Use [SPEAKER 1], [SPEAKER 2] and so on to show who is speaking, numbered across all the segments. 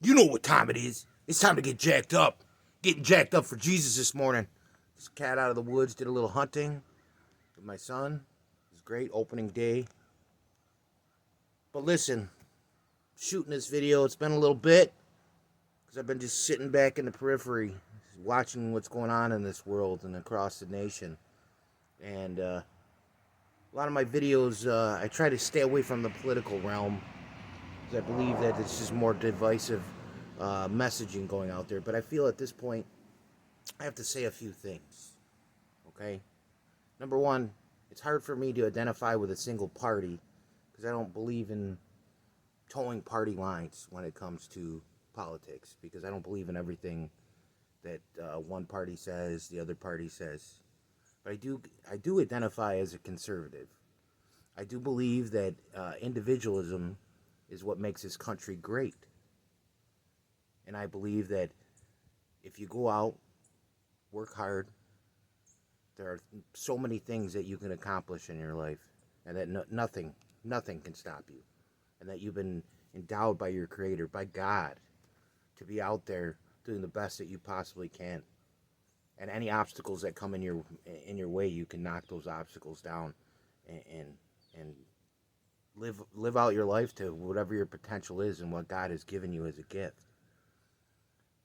[SPEAKER 1] You know what time it is. It's time to get jacked up. Getting jacked up for Jesus this morning. This cat out of the woods did a little hunting with my son. It was great opening day. But listen, shooting this video, it's been a little bit because I've been just sitting back in the periphery watching what's going on in this world and across the nation. And a lot of my videos, I try to stay away from the political realm because I believe that it's just more divisive messaging going out there. But I feel at this point, I have to say a few things. Okay? Number one, it's hard for me to identify with a single party because I don't believe in towing party lines when it comes to politics, because I don't believe in everything that one party says, the other party says. But I do identify as a conservative. I do believe that individualism is what makes this country great. And I believe that if you go out, work hard, there are so many things that you can accomplish in your life, and that nothing can stop you. And that you've been endowed by your Creator, by God, to be out there doing the best that you possibly can. And any obstacles that come in your way, you can knock those obstacles down and live out your life to whatever your potential is and what God has given you as a gift.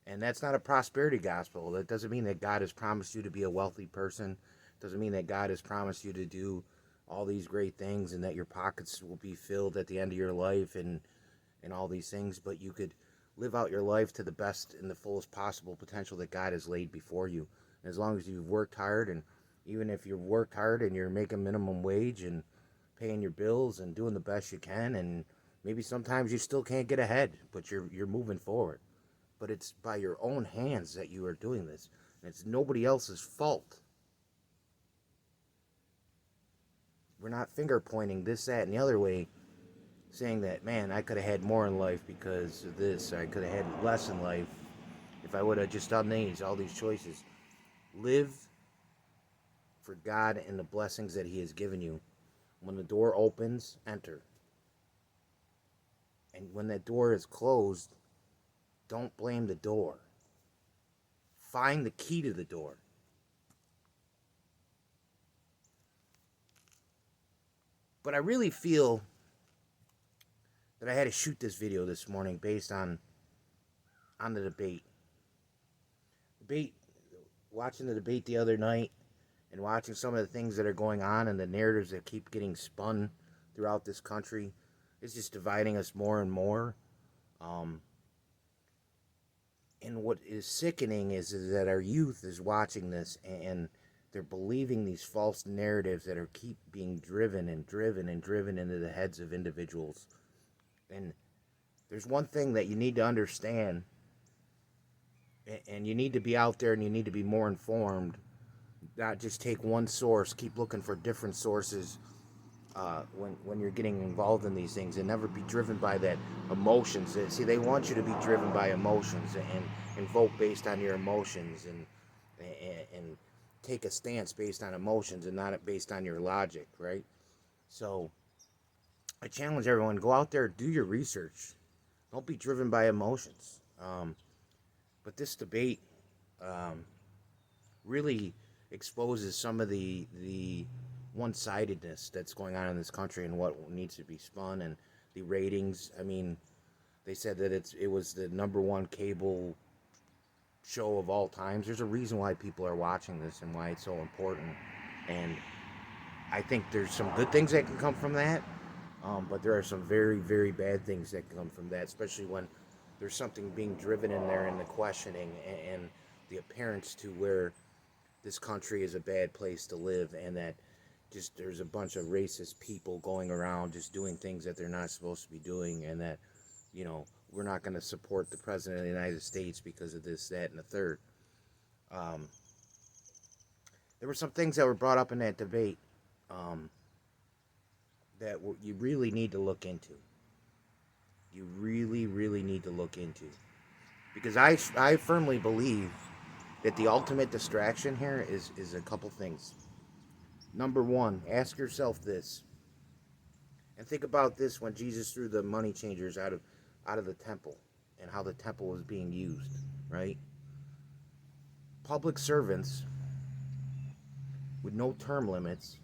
[SPEAKER 1] And that's not a prosperity gospel. That doesn't mean that God has promised you to be a wealthy person. It doesn't mean that God has promised you to do all these great things and that your pockets will be filled at the end of your life and all these things. But you could live out your life to the best and the fullest possible potential that God has laid before you. And as long as you've worked hard, and even if you've worked hard and you're making minimum wage and paying your bills and doing the best you can, and maybe sometimes you still can't get ahead, but you're moving forward. But it's by your own hands that you are doing this. And it's nobody else's fault. We're not finger pointing this, that, and the other way, saying that, man, I could have had more in life because of this, or I could have had less in life if I would have just done all these choices. Live for God and the blessings that He has given you. When the door opens, enter. And when that door is closed, don't blame the door. Find the key to the door. But I really feel that I had to shoot this video this morning based on the debate. Watching the debate the other night and watching some of the things that are going on and the narratives that keep getting spun throughout this country is just dividing us more and more. And what is sickening is that our youth is watching this and they're believing these false narratives that are keep being driven into the heads of individuals. And there's one thing that you need to understand, and you need to be out there and you need to be more informed. Not just take one source, keep looking for different sources when you're getting involved in these things, and never be driven by that emotions. See, they want you to be driven by emotions and vote based on your emotions and take a stance based on emotions and not based on your logic, right? So I challenge everyone, go out there, do your research. Don't be driven by emotions. But this debate really exposes some of the one-sidedness that's going on in this country and what needs to be spun, and the ratings. I mean, they said that it was the number one cable show of all times. There's a reason why people are watching this and why it's so important. And I think there's some good things that can come from that, but there are some very, very bad things that can come from that, especially when there's something being driven in there in the questioning and the appearance to where this country is a bad place to live, and that just there's a bunch of racist people going around just doing things that they're not supposed to be doing, and that, we're not going to support the President of the United States because of this, that, and the third. There were some things that were brought up in that debate that you really need to look into. You really, really need to look into. Because I firmly believe that the ultimate distraction here is a couple things. Number one, ask yourself this, and think about this when Jesus threw the money changers out of the temple. and how the temple was being used, right? Public servants with no term limits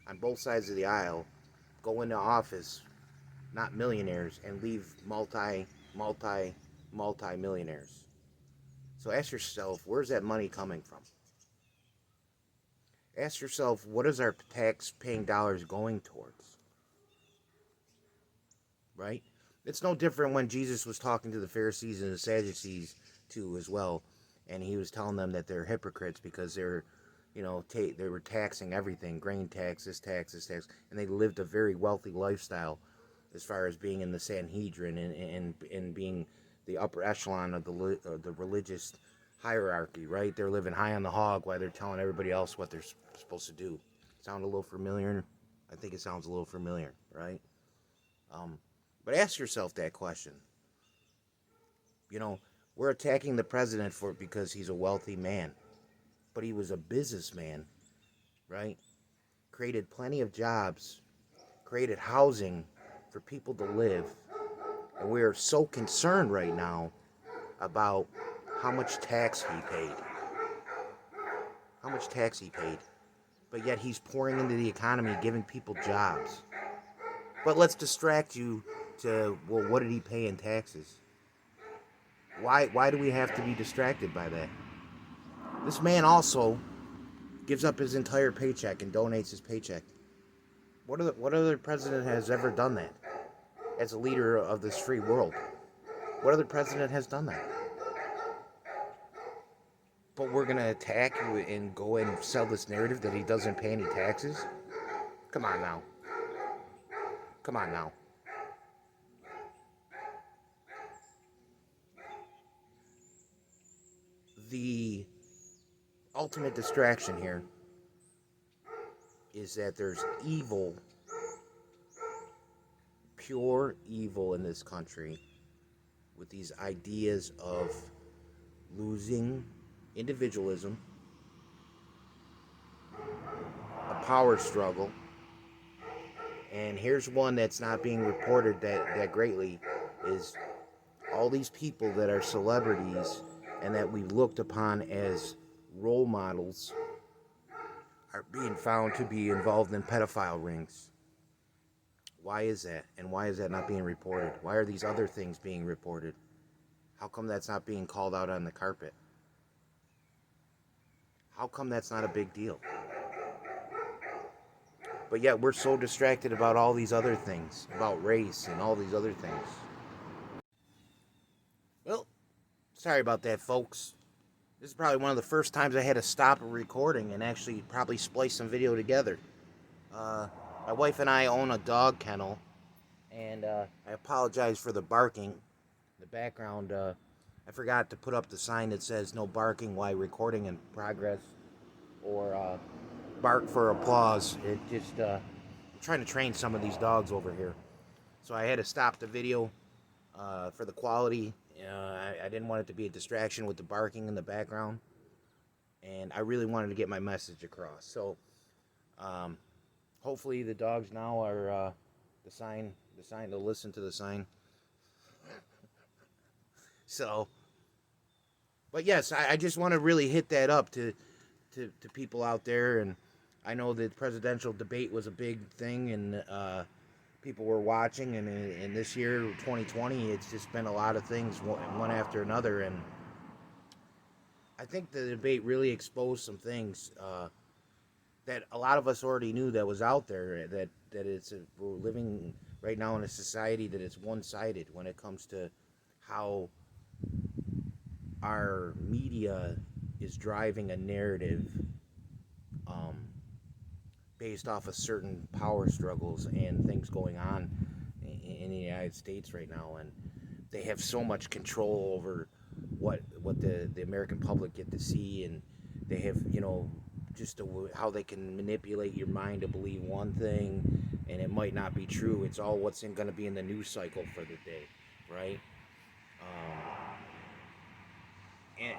[SPEAKER 1] on both sides of the aisle go into office, not millionaires, and leave multi millionaires. So ask yourself, where's that money coming from? Ask yourself, what is our tax paying dollars going towards? Right? It's no different when Jesus was talking to the Pharisees and the Sadducees too as well, and he was telling them that they're hypocrites because they're, they were taxing everything, grain tax, this tax, and they lived a very wealthy lifestyle as far as being in the Sanhedrin and being the upper echelon of the religious hierarchy, right? They're living high on the hog while they're telling everybody else what they're supposed to do. Sound a little familiar? I think it sounds a little familiar, right? But ask yourself that question. We're attacking the president because he's a wealthy man, but he was a businessman, right? Created plenty of jobs, created housing for people to live, and we are so concerned right now about how much tax he paid. How much tax he paid. But yet he's pouring into the economy, giving people jobs. But let's distract you to, well, what did he pay in taxes? Why do we have to be distracted by that? This man also gives up his entire paycheck and donates his paycheck. What other president has ever done that as a leader of this free world? What other president has done that? But we're going to attack you and go and sell this narrative that he doesn't pay any taxes? Come on now. Come on now. The ultimate distraction here is that there's evil, pure evil in this country with these ideas of losing individualism, a power struggle, and here's one that's not being reported that greatly, is all these people that are celebrities and that we looked upon as role models are being found to be involved in pedophile rings. Why is that? And why is that not being reported? Why are these other things being reported? How come that's not being called out on the carpet? How come that's not a big deal? But yet we're so distracted about all these other things, about race and all these other things. Well, sorry about that, folks. This is probably one of the first times I had to stop a recording and actually probably splice some video together. My wife and I own a dog kennel, and I apologize for the barking. The background, I forgot to put up the sign that says no barking while recording in progress, or bark for applause. It just, I'm trying to train some of these dogs over here. So I had to stop the video for the quality. I didn't want it to be a distraction with the barking in the background, and I really wanted to get my message across. So hopefully the dogs now are the sign, they'll listen to the sign. So, but yes, I just want to really hit that up to people out there. And I know the presidential debate was a big thing, and people were watching, and in this year 2020 it's just been a lot of things one after another, and I think the debate really exposed some things that a lot of us already knew that was out there, that we're living right now in a society that is one-sided when it comes to how our media is driving a narrative based off of certain power struggles and things going on in the United States right now, and they have so much control over what the American public get to see, and they have just how they can manipulate your mind to believe one thing, and it might not be true. It's all what's going to be in the news cycle for the day, right?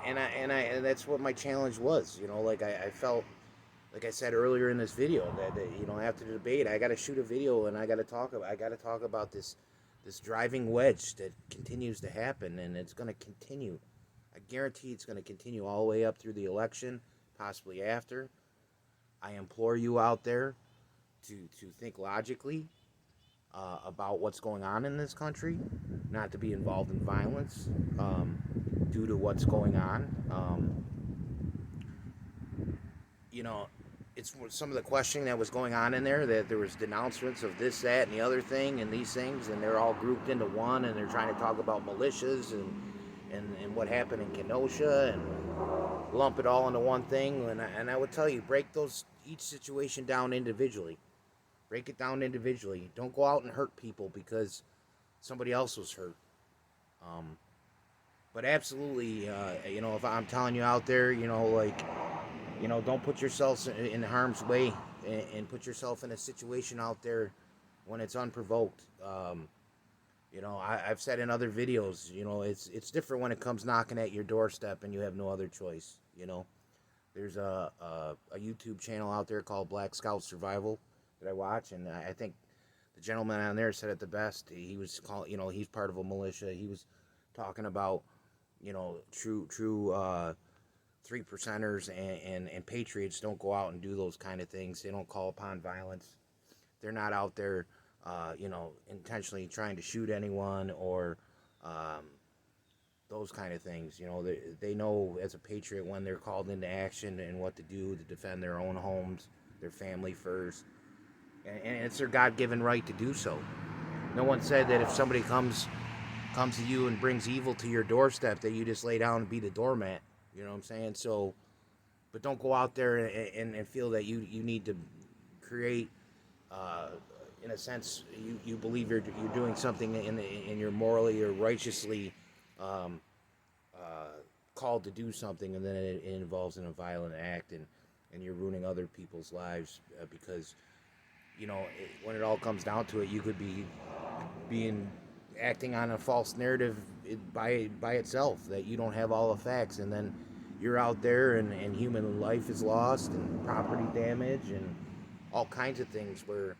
[SPEAKER 1] And that's what my challenge was. I felt, like I said earlier in this video, that after the debate, I got to shoot a video and I got to talk about this This driving wedge that continues to happen, and it's going to continue. I guarantee it's going to continue all the way up through the election, possibly after. I implore you out there to think logically about what's going on in this country, not to be involved in violence due to what's going on. You know, it's some of the questioning that was going on in there, that there was denouncements of this, that, and the other thing, and these things, and they're all grouped into one, and they're trying to talk about militias and what happened in Kenosha and lump it all into one thing. And I would tell you, break each situation down individually. Break it down individually. Don't go out and hurt people because somebody else was hurt. But absolutely, if I'm telling you out there, don't put yourselves in harm's way and put yourself in a situation out there when it's unprovoked. I've said in other videos, it's different when it comes knocking at your doorstep and you have no other choice. There's a YouTube channel out there called Black Scout Survival that I watch, and I think the gentleman on there said it the best. He was he's part of a militia. He was talking about, true 3%ers and patriots don't go out and do those kind of things. They don't call upon violence. They're not out there, intentionally trying to shoot anyone or those kind of things. They know as a patriot when they're called into action and what to do to defend their own homes, their family first. And it's their God-given right to do so. No one said that if somebody comes to you and brings evil to your doorstep that you just lay down and be the doormat. You know what I'm saying? So, but don't go out there and feel that you need to create, in a sense, you believe you're doing something and you're morally or righteously called to do something, and then it involves in a violent act and you're ruining other people's lives because, when it all comes down to it, you could be acting on a false narrative by itself, that you don't have all the facts, and then you're out there and human life is lost and property damage and all kinds of things where,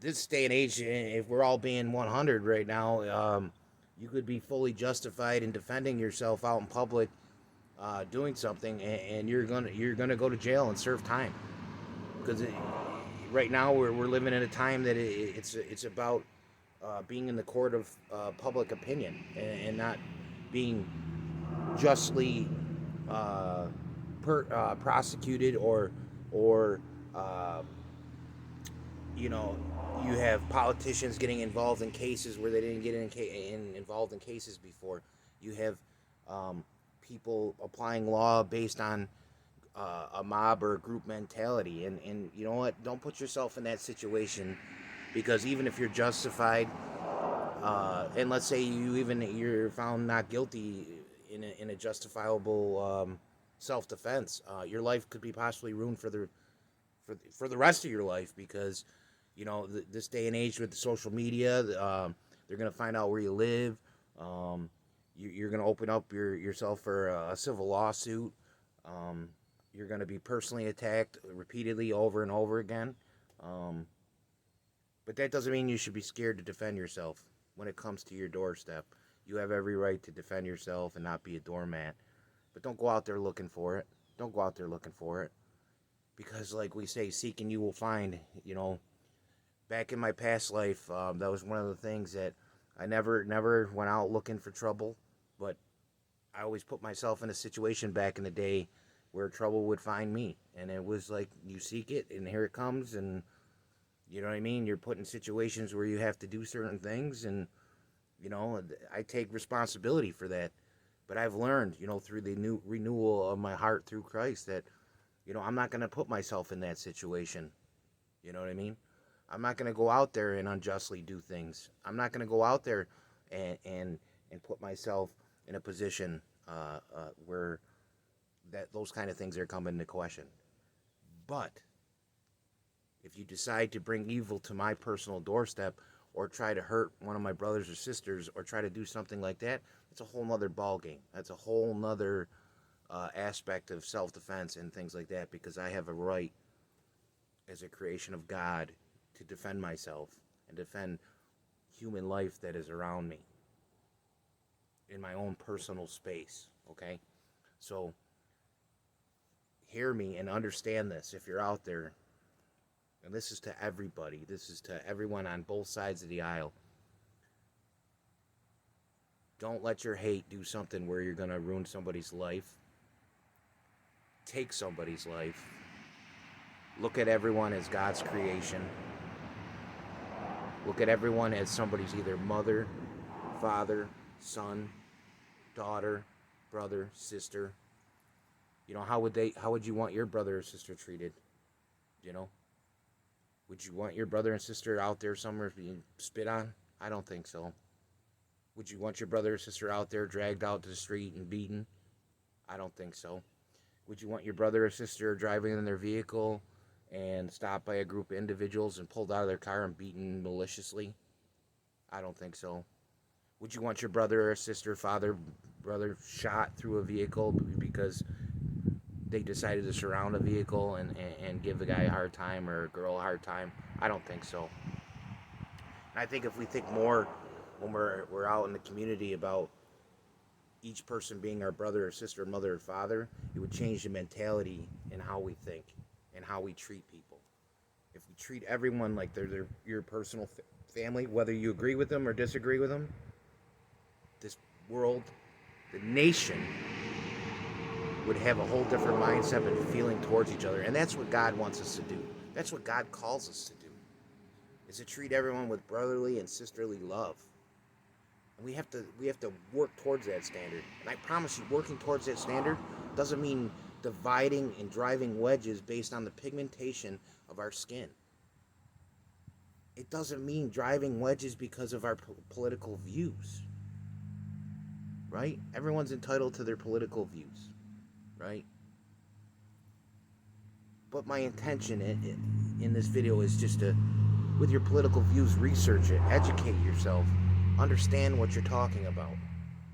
[SPEAKER 1] this day and age, if we're all being 100 right now, you could be fully justified in defending yourself out in public, doing something, and you're gonna go to jail and serve time, because right now we're living in a time that it's about being in the court of public opinion and not being justly prosecuted or uh, you have politicians getting involved in cases where they didn't get involved in cases before. You have people applying law based on a mob or a group mentality, and you know what? Don't put yourself in that situation, because even if you're justified, and let's say you're found not guilty in a justifiable self-defense, your life could be possibly ruined for the rest of your life, because this day and age with the social media, they're gonna find out where you live. You're gonna open up yourself for a civil lawsuit. You're gonna be personally attacked repeatedly over and over again. But that doesn't mean you should be scared to defend yourself when it comes to your doorstep. You have every right to defend yourself and not be a doormat. But don't go out there looking for it. Don't go out there looking for it. Because, like we say, seek and you will find. Back in my past life, that was one of the things that I never went out looking for trouble. But I always put myself in a situation back in the day where trouble would find me. And it was like, you seek it, and here it comes, and you know what I mean? You're put in situations where you have to do certain things, and, I take responsibility for that. But I've learned, through the new renewal of my heart through Christ, that, I'm not going to put myself in that situation. You know what I mean? I'm not going to go out there and unjustly do things. I'm not going to go out there and put myself in a position where those kind of things are coming into question. But if you decide to bring evil to my personal doorstep, or try to hurt one of my brothers or sisters, or try to do something like that, it's a whole nother ball game. That's a whole nother aspect of self-defense and things like that, because I have a right as a creation of God to defend myself and defend human life that is around me in my own personal space, okay? So hear me and understand this if you're out there. And this is to everybody. This is to everyone on both sides of the aisle. Don't let your hate do something where you're going to ruin somebody's life. Take somebody's life. Look at everyone as God's creation. Look at everyone as somebody's either mother, father, son, daughter, brother, sister. You know, how would you want your brother or sister treated? You know? Would you want your brother and sister out there somewhere being spit on? I don't think so. Would you want your brother or sister out there dragged out to the street and beaten? I don't think so. Would you want your brother or sister driving in their vehicle and stopped by a group of individuals and pulled out of their car and beaten maliciously? I don't think so. Would you want your brother or sister, father, brother shot through a vehicle because they decided to surround a vehicle and give the guy a hard time or a girl a hard time? I don't think so. And I think if we think more when we're out in the community about each person being our brother or sister, mother or father, it would change the mentality in how we think and how we treat people. If we treat everyone like they're your personal family, whether you agree with them or disagree with them, this world, the nation, would have a whole different mindset and feeling towards each other. And that's what God wants us to do. That's what God calls us to do, is to treat everyone with brotherly and sisterly love. And we have to work towards that standard. And I promise you, working towards that standard doesn't mean dividing and driving wedges based on the pigmentation of our skin. It doesn't mean driving wedges because of our political views. Right? Everyone's entitled to their political views. Right? But my intention in this video is just to, with your political views, research it, educate yourself, understand what you're talking about.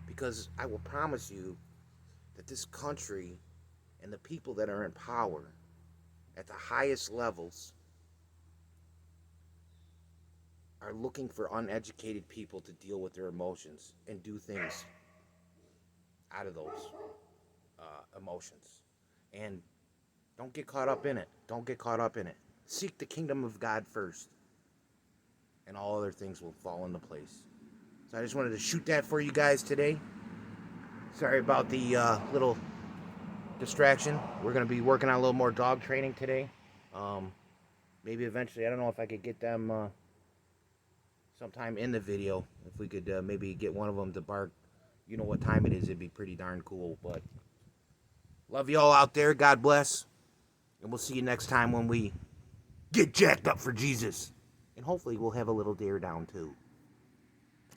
[SPEAKER 1] Because I will promise you that this country and the people that are in power at the highest levels are looking for uneducated people to deal with their emotions and do things out of those emotions. And don't get caught up in it. Don't get caught up in it. Seek the kingdom of God first, and all other things will fall into place. So I just wanted to shoot that for you guys today. Sorry about the little distraction. We're going to be working on a little more dog training today. Maybe eventually, I don't know if I could get them sometime in the video. If we could maybe get one of them to bark, you know what time it is, it'd be pretty darn cool. But love you all out there. God bless. And we'll see you next time when we get jacked up for Jesus. And hopefully we'll have a little dare down too.